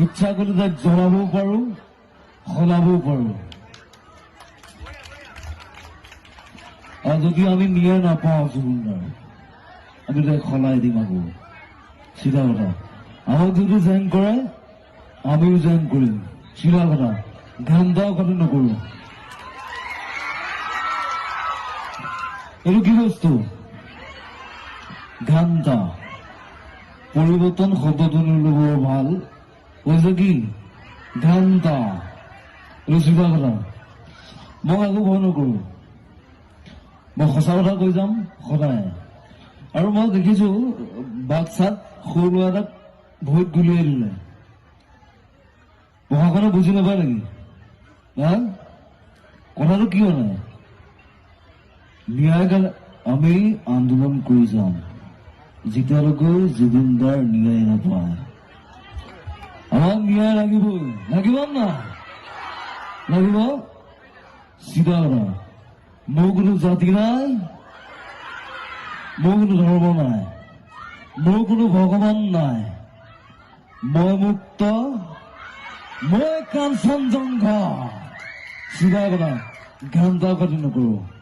ইচ্ছা কৰিলে তাক জ্বলাবও পাৰো, সলাবও পাৰো। আৰু যদি আমি ন্যায় নাপাওঁ জুবিনদাৰ, আমি তাক সলাই দিম আকৌ। চিধা কথা। আমাক যদি জেং কৰে আমিও জেং কৰিম। চিধা কথা। ঘান্দাও কথা নকৰো। এইটো কি বস্তু? ঘান্তা। পৰিৱৰ্তন শব্দটো নল'ব ভাল। কৈছে কি? ঘান্তা। এইটো চিধা কথা। মই একো ভয় নকৰো। মই সঁচা কথা কৈ যাম সদায়। আৰু মই দেখিছো বাক্সাত সৰু ল'ৰা এটাক ভৰিত গুলিয়াই দিলে। প্ৰশাসনে বুজি নাপায় নেকি? কথাটো কিয় নাই? ন্যায় কাৰণে আমি আন্দোলন কৰি যাম যেতিয়ালৈকে জুবিনদাৰ ন্যায় নাপায়। আমাক ন্যায় লাগিবই। লাগিব না? লাগিব? চিধা কথা। মোৰ কোনো জাতি নাই, মোৰ কোনো ধৰ্ম নাই, মোৰ কোনো ভগৱান নাই। মই মুক্ত, মই কাঞ্চনজংঘা। চিধা কথা। ঘান্তা পাতি নকৰো।